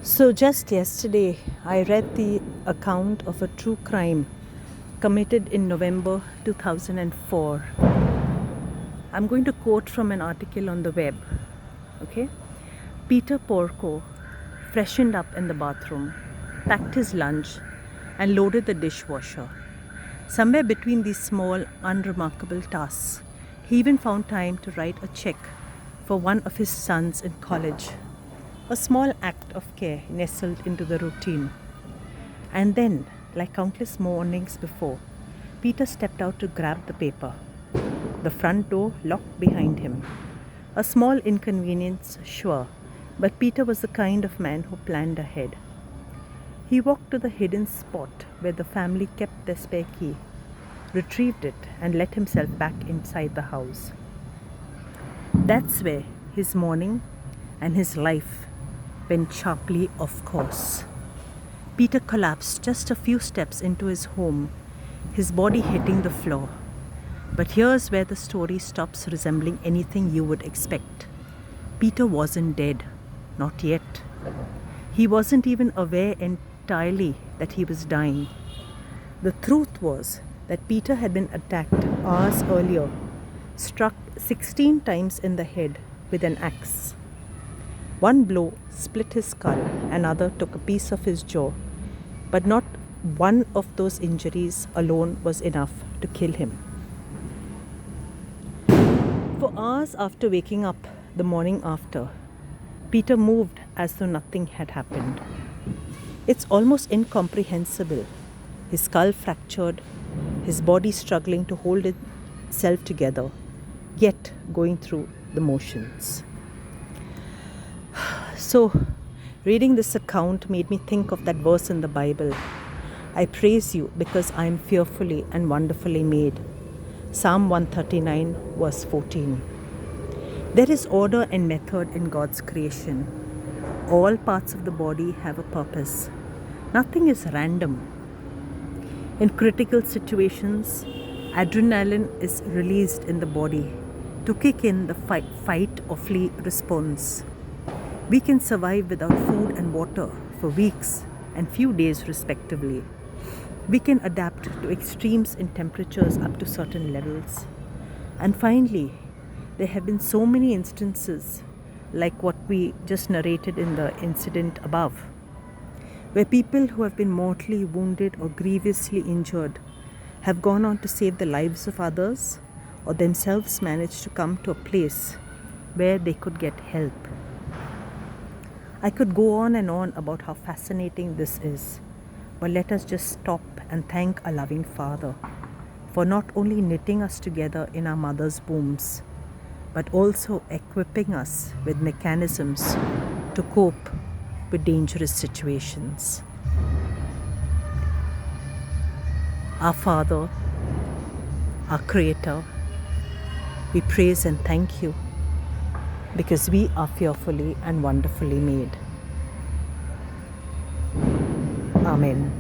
So, just yesterday, I read the account of a true crime committed in November 2004. I'm going to quote from an article on the web. Okay? Peter Porco freshened up in the bathroom, packed his lunch, and loaded the dishwasher. Somewhere between these small, unremarkable tasks, he even found time to write a check for one of his sons in college. A small act of care nestled into the routine. And then, like countless mornings before, Peter stepped out to grab the paper. The front door locked behind him. A small inconvenience, sure, but Peter was the kind of man who planned ahead. He walked to the hidden spot where the family kept their spare key, retrieved it, and let himself back inside the house. That's where his morning and his life went sharply off course. Peter collapsed just a few steps into his home, his body hitting the floor. But here's where the story stops resembling anything you would expect. Peter wasn't dead, not yet. He wasn't even aware entirely that he was dying. The truth was that Peter had been attacked hours earlier, struck 16 times in the head with an axe. One blow split his skull, another took a piece of his jaw, but not one of those injuries alone was enough to kill him. For hours after waking up the morning after, Peter moved as though nothing had happened. It's almost incomprehensible. His skull fractured, his body struggling to hold itself together, yet going through the motions. So, reading this account made me think of that verse in the Bible. I praise you because I am fearfully and wonderfully made. Psalm 139 verse 14. There is order and method in God's creation. All parts of the body have a purpose. Nothing is random. In critical situations, adrenaline is released in the body to kick in the fight or flee response. We can survive without food and water for weeks and few days respectively. We can adapt to extremes in temperatures up to certain levels. And finally, there have been so many instances like what we just narrated in the incident above, where people who have been mortally wounded or grievously injured have gone on to save the lives of others or themselves managed to come to a place where they could get help. I could go on and on about how fascinating this is, but let us just stop and thank our loving Father for not only knitting us together in our mother's wombs, but also equipping us with mechanisms to cope with dangerous situations. Our Father, our Creator, we praise and thank you because we are fearfully and wonderfully made. Amen.